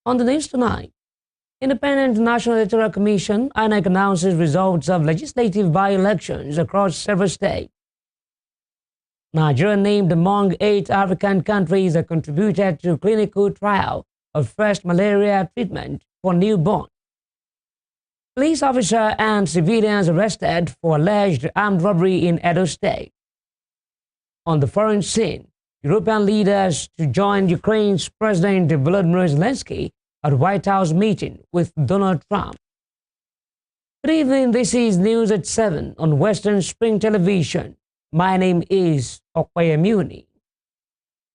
On the news tonight, Independent National Electoral Commission INEC announces results of legislative by-elections across several states. Nigeria named among 8 African countries that contributed to clinical trial of first malaria treatment for newborn. Police officer and civilians arrested for alleged armed robbery in Oyo State. On the foreign scene, European leaders to join Ukraine's President Volodymyr Zelensky at White House meeting with Donald Trump. Good evening, this is News at 7 on Western Spring Television. My name is Okwayemuni.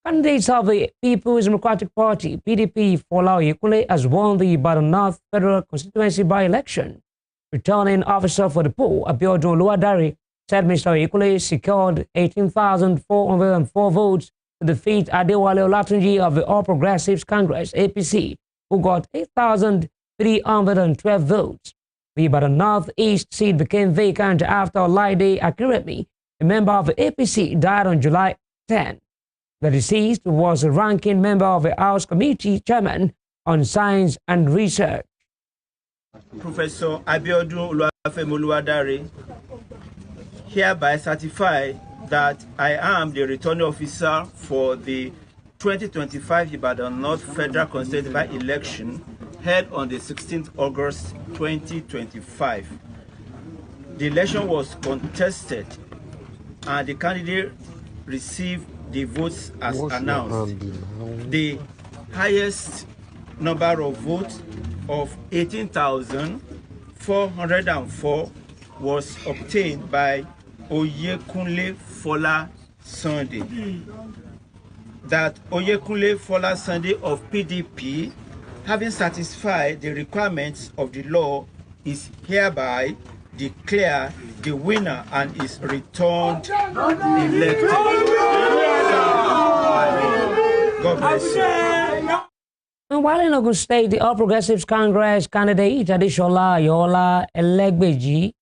Candidates of the People's Democratic Party, PDP, Fola Oyekule has won the Ibadan North Federal Constituency by-election. Returning officer for the poll, Abiodun Oluwadare, said Mr. Oyekule secured 18,404 votes to defeat Adewale Olatunji of the All Progressives Congress, APC, who got 8,312 votes. The Ibadan North East seat became vacant after Olaide Akiremi, a member of the APC, died on July 10. The deceased was a ranking member of the House Committee Chairman on Science and Research. Professor Abiodun Oluwadare hereby certify that I am the returning officer for the 2025 Ibadan North Federal Constituency by-election held on the 16th August 2025. The election was contested and the candidate received the votes as announced. The highest number of votes of 18,404 was obtained by Oyekunle Fola Sunday. That Oyekunle Fola Sunday of PDP, having satisfied the requirements of the law, is hereby declared the winner and is returned elected. God bless you. And while in Oyo State, the All Progressives Congress candidate Adeshola Yola Elegbeji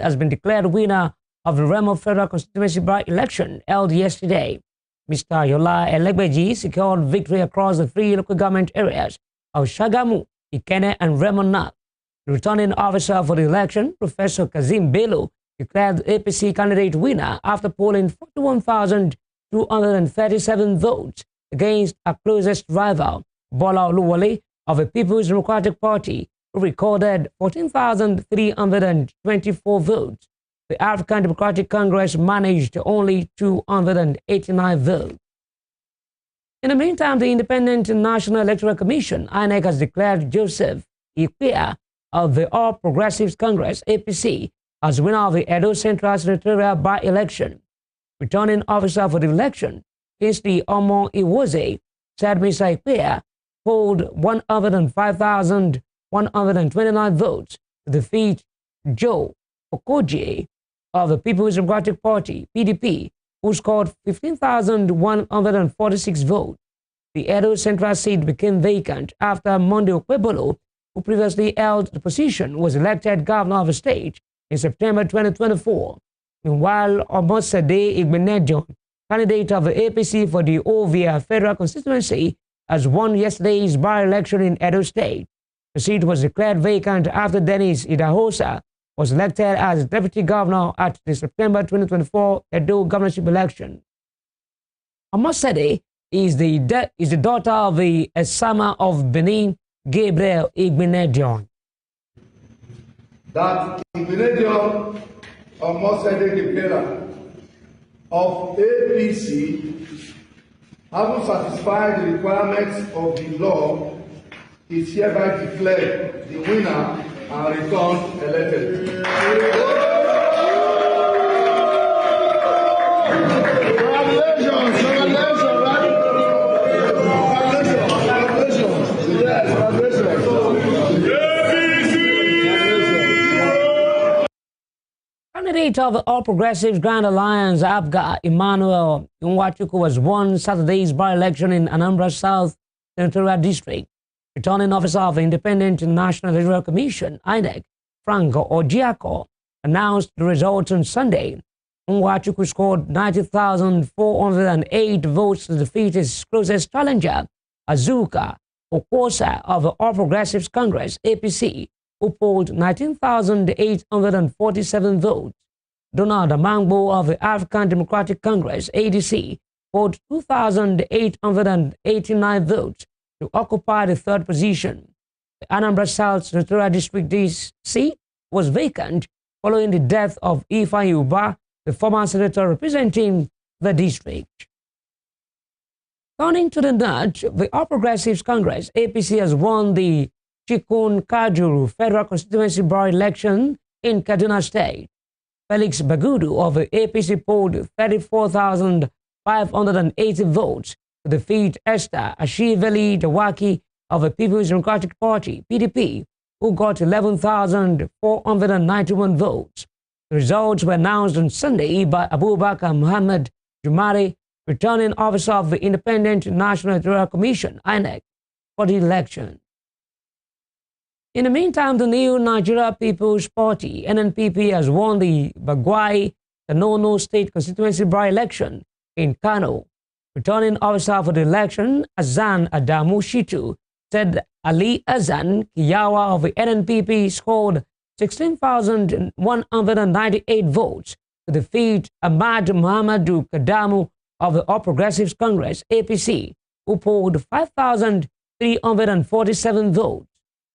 has been declared winner of the Remo Federal Constituency by-election held yesterday. Mr. Yola Elegbeji secured victory across the 3 local government areas of Shagamu, Ikene, and Remo North. The returning officer for the election, Professor Kazim Bello, declared the APC candidate winner after polling 41,237 votes against a closest rival, Bola Oluwole of the People's Democratic Party, who recorded 14,324 votes. The African Democratic Congress managed only 289 votes. In the meantime, the Independent National Electoral Commission, INEC, has declared Joseph Ikpia of the All Progressives Congress, APC, as winner of the Edo Central Senatorial by-election. Returning officer for the election, Kingsley Omo Iwoze, said Mr. Ikpia polled 105,129 votes to defeat Joe Okoje of the People's Democratic Party, PDP, who scored 15,146 votes. The Edo Central seat became vacant after Monday Okwebolo, who previously held the position, was elected governor of the state in September 2024. Meanwhile, Omosade Igbenedion, candidate of the APC for the Ovia Federal Constituency, has won yesterday's by-election in Edo State. The seat was declared vacant after Dennis Idahosa was elected as deputy governor at the September 2024 Edo governorship election. Omosade is the daughter of the Esama of Benin, Gabriel Igbenedion. That Igbenedion Omosade, the bearer of APC, having satisfied the requirements of the law, is hereby declared the winner and returned elected. Candidate of the All Progressives Grand Alliance, APGA, Emmanuel Nwachukwu, was won Saturday's by-election in Anambra South Senatorial District. Returning officer of the Independent National Electoral Commission, INEC, Frank Ojiako, announced the results on Sunday. Nwachukwu scored 90,408 votes to defeat his closest challenger, Azuka Okosa of the All Progressives Congress, APC, who polled 19,847 votes. Donald Amangbo of the African Democratic Congress, ADC, polled 2,889 votes to occupy the third position. The Anambra South Senatorial District seat was vacant following the death of Ifeanyi Uba, the former senator representing the district. Turning to the north, the All Progressives Congress, APC, has won the Chikun Kajuru Federal Constituency by-election in Kaduna State. Felix Bagudu of the APC polled 34,580 votes to defeat Esther Ashiveli Dawaki of the People's Democratic Party, PDP, who got 11,491 votes. The results were announced on Sunday by Abubakar Muhammad Jumari, returning officer of the Independent National Electoral Commission, INEC, for the election. In the meantime, the new Nigeria People's Party, NNPP, has won the Bagwai Kanono State Constituency by-election in Kano. Returning officer for the election, Azan Adamu Shitu, said Ali Azan Kiyawa of the NNPP scored 16,198 votes to defeat Ahmad Muhammadu Kadamu of the All Progressives Congress, APC, who polled 5,347 votes.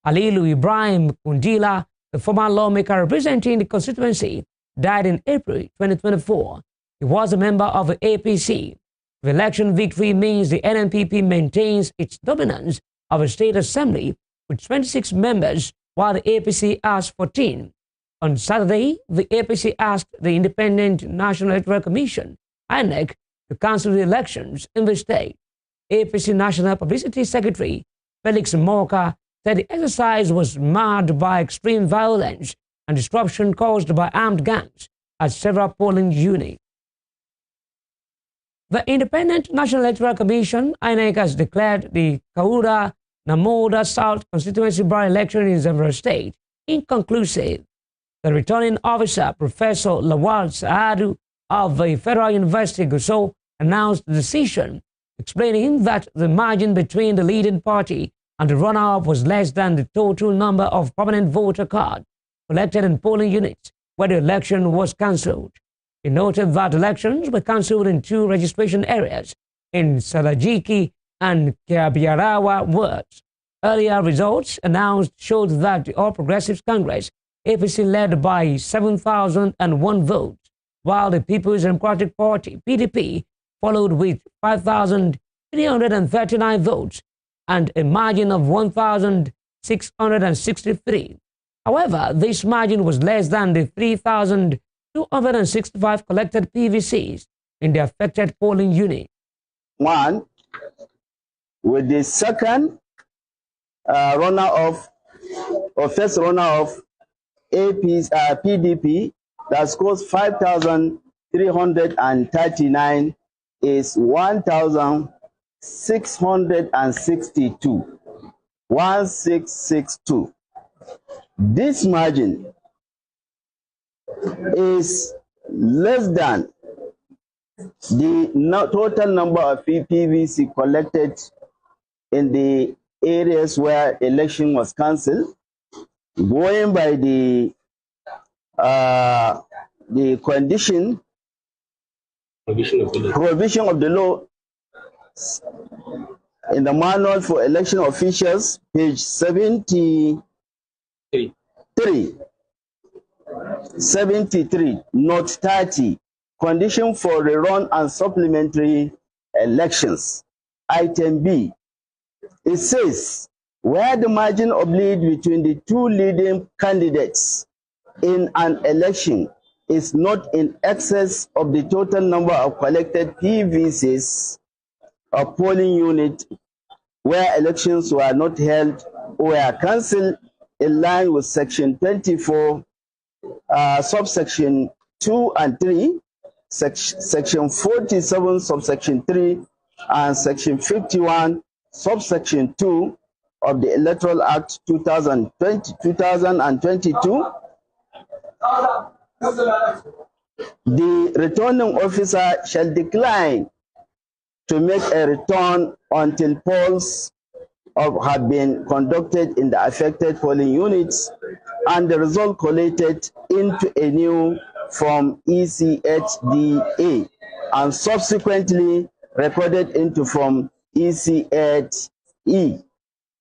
Alilu Ibrahim Kundila, the former lawmaker representing the constituency, died in April 2024. He was a member of the APC. The election victory means the NNPP maintains its dominance of a state assembly with 26 members, while the APC has 14. On Saturday, the APC asked the Independent National Electoral Commission, INEC, to cancel the elections in the state. APC National Publicity Secretary Felix Moka said the exercise was marred by extreme violence and disruption caused by armed gangs at several polling units. The Independent National Electoral Commission, INEC, has declared the Kaura Namoda South constituency by-election in Zamfara State inconclusive. The returning officer, Professor Lawal Saadu of the Federal University Gusau, announced the decision, explaining that the margin between the leading party and the runner-up was less than the total number of permanent voter cards collected in polling units where the election was cancelled. He noted that elections were cancelled in 2 registration areas in Salajiki and Kabiarawa wards. Earlier results announced showed that the All Progressives Congress, APC, led by 7,001 votes, while the People's Democratic Party, PDP, followed with 5,339 votes and a margin of 1,663. However, this margin was less than the 3,265 collected PVCs in the affected polling unit. One, with the second runner-off, or first runner-off, PDP, that scores 5,339 is 1,662. 1662. This margin is less than the total number of PVC collected in the areas where election was cancelled, going by the provision of the law in the manual for election officials, page 73, note 30, condition for rerun and supplementary elections. Item B, it says, where the margin of lead between the 2 leading candidates in an election is not in excess of the total number of collected PVCs of polling unit where elections were not held or were cancelled in line with section 24, subsection 2 and 3, section 47, subsection 3, and section 51, subsection 2 of the Electoral Act 2022, the returning officer shall decline to make a return until polls have been conducted in the affected polling units, and the result collated into a new Form ECHDA and subsequently recorded into Form ECHE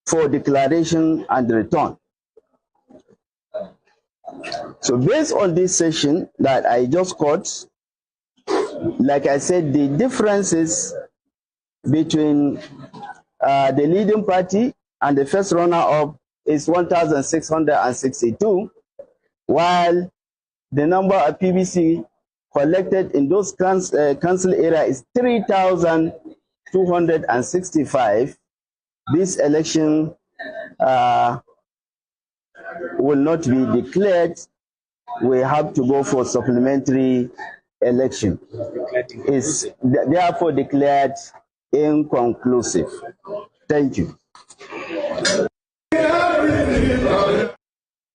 for declaration and return. So based on this session that I just got, like I said, the differences between the leading party and the first runner-up is 1,662, while the number of PVC collected in those council area is 3,265. This election will not be declared. We have to go for supplementary election. It's therefore declared inconclusive. Thank you.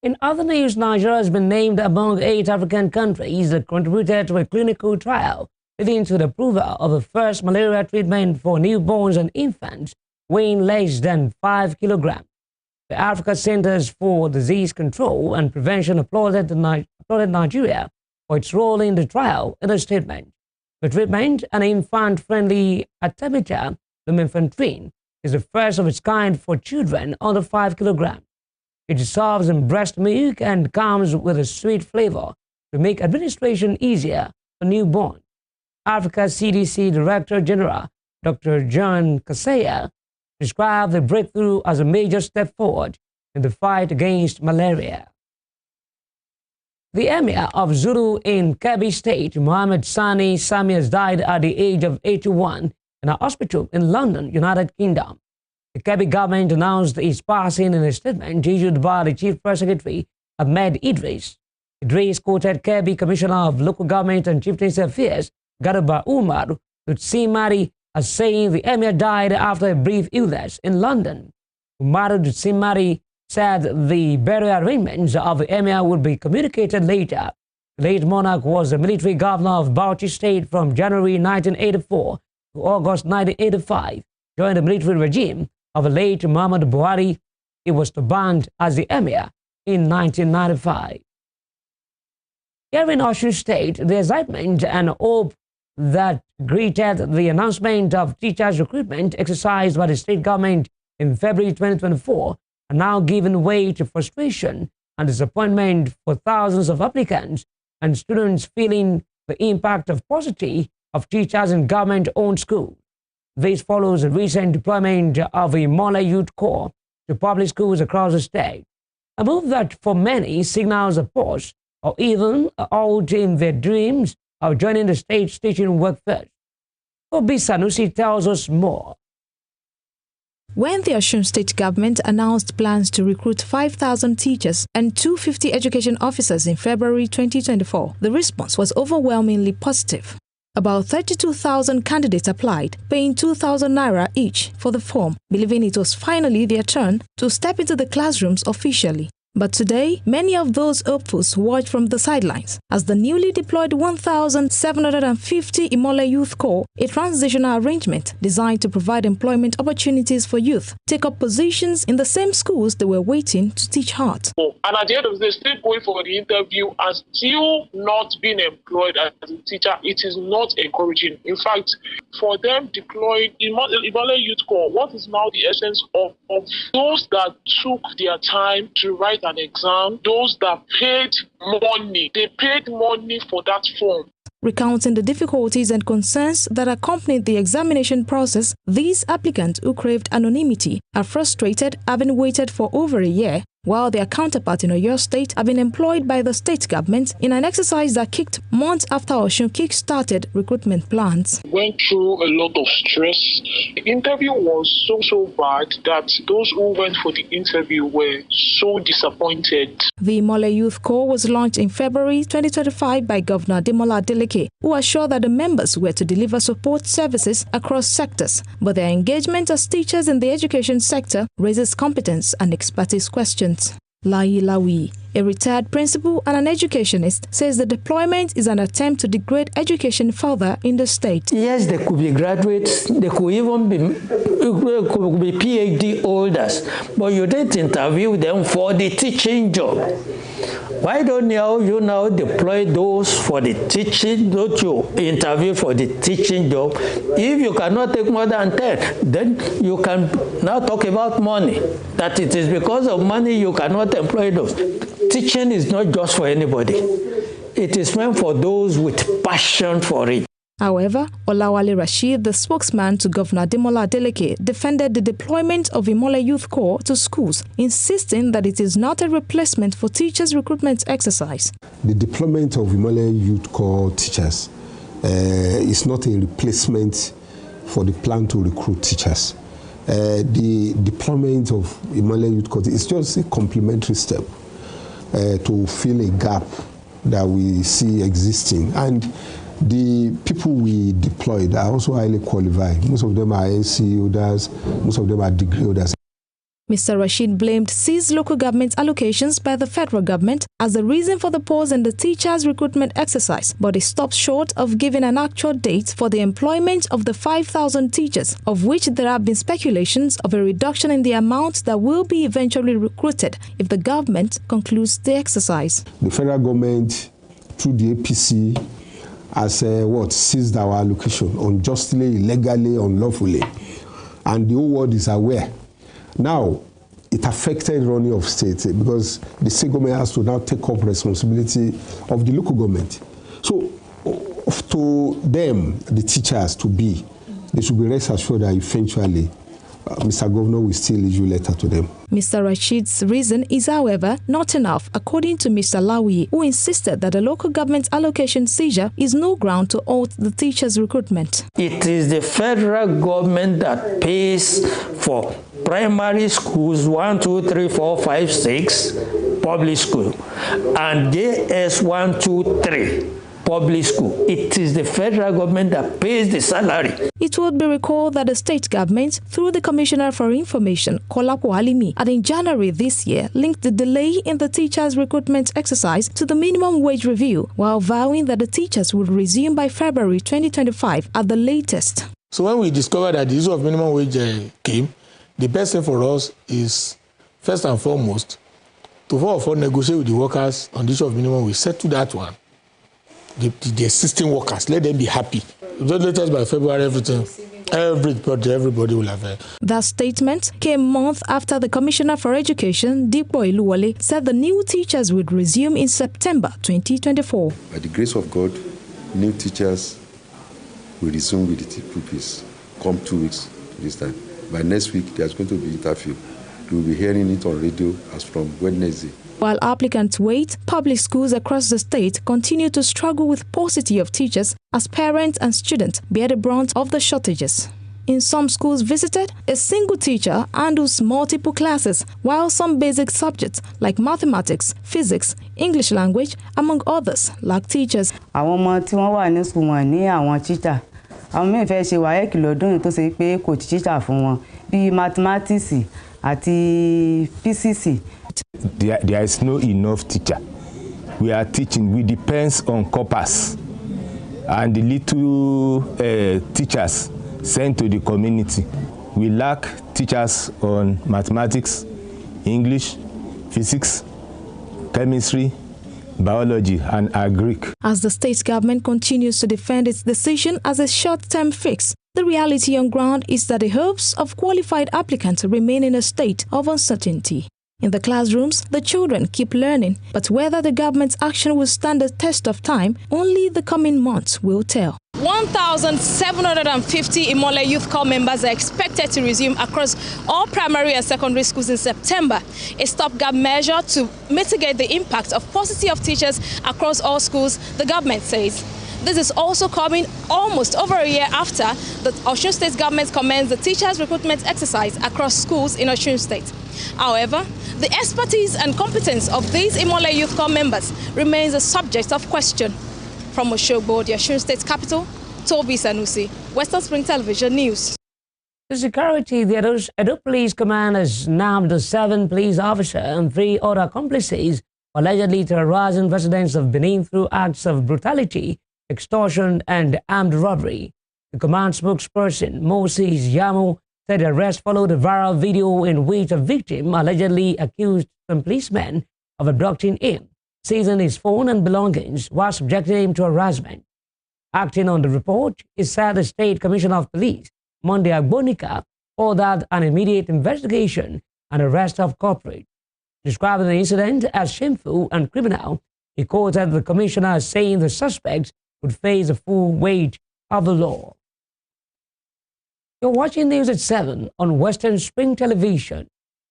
In other news, Nigeria has been named among 8 African countries that contributed to a clinical trial leading to the approval of the first malaria treatment for newborns and infants weighing less than 5 kilograms. The Africa Centers for Disease Control and Prevention applauded Nigeria for its role in the trial in a statement. The treatment, an infant-friendly artemether, lumefantrine, is the first of its kind for children under 5 kilograms. It dissolves in breast milk and comes with a sweet flavor to make administration easier for newborns. Africa CDC Director General Dr. John Kaseya described the breakthrough as a major step forward in the fight against malaria. The Emir of Zulu in Kebbi State, Mohammed Sani Sami, has died at the age of 81 in a hospital in London, United Kingdom. The Kebbi government announced his passing in a statement issued by the Chief Press Secretary, Ahmed Idris. Idris quoted Kebbi Commissioner of Local Government and Chieftaincy Affairs, Garba Umar Dutsimari, as saying the Emir died after a brief illness in London. Umar Dutsimari said the burial arrangements of the Emir would be communicated later. The late monarch was the military governor of Bauchi State from January 1984 to August 1985. During the military regime of the late Muhammad Buhari, he was turbaned as the Emir in 1995. Here in Oyo State, the excitement and hope that greeted the announcement of teachers' recruitment exercised by the state government in February 2024 are now giving way to frustration and disappointment for thousands of applicants and students feeling the impact of paucity of teachers in government-owned schools. This follows the recent deployment of the Mole Youth Corps to public schools across the state, a move that for many signals a pause or even a halt in their dreams of joining the state's teaching workforce. Obi Sanusi tells us more. When the Oyo State government announced plans to recruit 5,000 teachers and 250 education officers in February 2024, the response was overwhelmingly positive. About 32,000 candidates applied, paying 2,000 naira each for the form, believing it was finally their turn to step into the classrooms officially. But today, many of those hopefuls watch from the sidelines as the newly deployed 1,750 Imole Youth Corps, a transitional arrangement designed to provide employment opportunities for youth, take up positions in the same schools they were waiting to teach hard. And at the end of the day, still going for the interview and still not being employed as a teacher, it is not encouraging. In fact, for them deploying Imole Youth Corps, what is now the essence of those that took their time to write an exam, those that paid money, they paid money for that form. Recounting the difficulties and concerns that accompanied the examination process, these applicants who craved anonymity are frustrated, having waited for over a year, while their counterparts in Oyo State have been employed by the state government in an exercise that kicked months after Osun kick-started recruitment plans. Went through a lot of stress. The interview was so bad that those who went for the interview were so disappointed. The Imole Youth Corps was launched in February 2025 by Governor Demola Adeleke, who assured that the members were to deliver support services across sectors, but their engagement as teachers in the education sector raises competence and expertise questions. Layi Lawi, a retired principal and an educationist, says the deployment is an attempt to degrade education further in the state. Yes, there could be graduates, there could even be PhD holders, but you didn't interview them for the teaching job. Why don't you now deploy those for the teaching? Don't you interview for the teaching job? If you cannot take more than 10, then you can now talk about money. That it is because of money you cannot employ those. Teaching is not just for anybody. It is meant for those with passion for it. However, Olawale Rashid, the spokesman to Governor Ademola Adeleke, defended the deployment of Imole Youth Corps to schools, insisting that it is not a replacement for teachers' recruitment exercise. The deployment of Imole Youth Corps teachers is not a replacement for the plan to recruit teachers. The deployment of Imole Youth Corps is just a complementary step to fill a gap that we see existing. And the people we deployed are also highly qualified. Most of them are NC holders, most of them are degree holders. Mr. Rashid blamed seized local government allocations by the federal government as the reason for the pause in the teachers' recruitment exercise, but he stopped short of giving an actual date for the employment of the 5,000 teachers, of which there have been speculations of a reduction in the amount that will be eventually recruited if the government concludes the exercise. The federal government, through the APC, has seized our allocation unjustly, illegally, unlawfully, and the whole world is aware. Now, it affected running of state because the state government has to now take up responsibility of the local government. So, to them, the teachers they should be rest assured that eventually Mr. Governor will still issue a letter to them. Mr. Rashid's reason is, however, not enough, according to Mr. Lawi, who insisted that the local government allocation seizure is no ground to halt the teachers' recruitment. It is the federal government that pays for primary schools 1, 2, 3, 4, 5, 6, public school, and JS 1, 2, 3. Public school. It is the federal government that pays the salary. It would be recalled that the state government, through the Commissioner for Information, Kolapo Alimi, had in January this year linked the delay in the teachers' recruitment exercise to the minimum wage review, while vowing that the teachers would resume by February 2025 at the latest. So when we discovered that the issue of minimum wage came, the best thing for us is, first and foremost, to negotiate with the workers on the issue of minimum wage. Settle that one. The existing workers, let them be happy. Just let us by February, everybody will have That statement came months after the Commissioner for Education, Dipo Iluwale, said the new teachers would resume in September 2024. By the grace of God, new teachers will resume with the pupils come 2 weeks this time. By next week, there's going to be interview. You will be hearing it on radio as from Wednesday. While applicants wait, public schools across the state continue to struggle with paucity of teachers as parents and students bear the brunt of the shortages. In some schools visited, a single teacher handles multiple classes, while some basic subjects like mathematics, physics, English language, among others, lack teachers. Àwọn ọmọ tí wọ́n wà ní school wọn ní àwọn teacher. Àwọn míì fẹ́ ṣe WAEC lọ́dún tó ṣe pé kò teacher fún wọn bí mathematics àti physics. There is no enough teacher. We are teaching. We depend on corpus and the little teachers sent to the community. We lack teachers on mathematics, English, physics, chemistry, biology, and Greek. As the state government continues to defend its decision as a short-term fix, the reality on ground is that the hopes of qualified applicants remain in a state of uncertainty. In the classrooms, the children keep learning, but whether the government's action will stand the test of time, only the coming months will tell. 1,750 Imole Youth Corps members are expected to resume across all primary and secondary schools in September, a stopgap measure to mitigate the impact of paucity of teachers across all schools, the government says. This is also coming almost over a year after the Oyo State government commenced the teachers' recruitment exercise across schools in Oyo State. However, the expertise and competence of these Imole Youth Corps members remains a subject of question. From Oshogbo, the Oyo State capital, Toby Sanusi, Western Spring Television News. The security, the Edo Police Command has nabbed 7 police officers and 3 other accomplices allegedly terrorizing residents of Benin through acts of brutality, extortion, and armed robbery. The command spokesperson, Moses Yamu, said the arrest followed a viral video in which a victim allegedly accused some policemen of abducting him, seizing his phone and belongings while subjecting him to harassment. Acting on the report, it said the State Commissioner of Police, Monday Agbonika, ordered an immediate investigation and arrest of culprits. Describing the incident as shameful and criminal, he quoted the commissioner as saying the suspects would face the full weight of the law. You're watching News at 7 on Western Spring Television.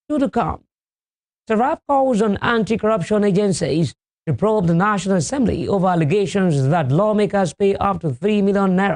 To come. Sarab calls on anti-corruption agencies to probe the National Assembly over allegations that lawmakers pay up to 3 million naira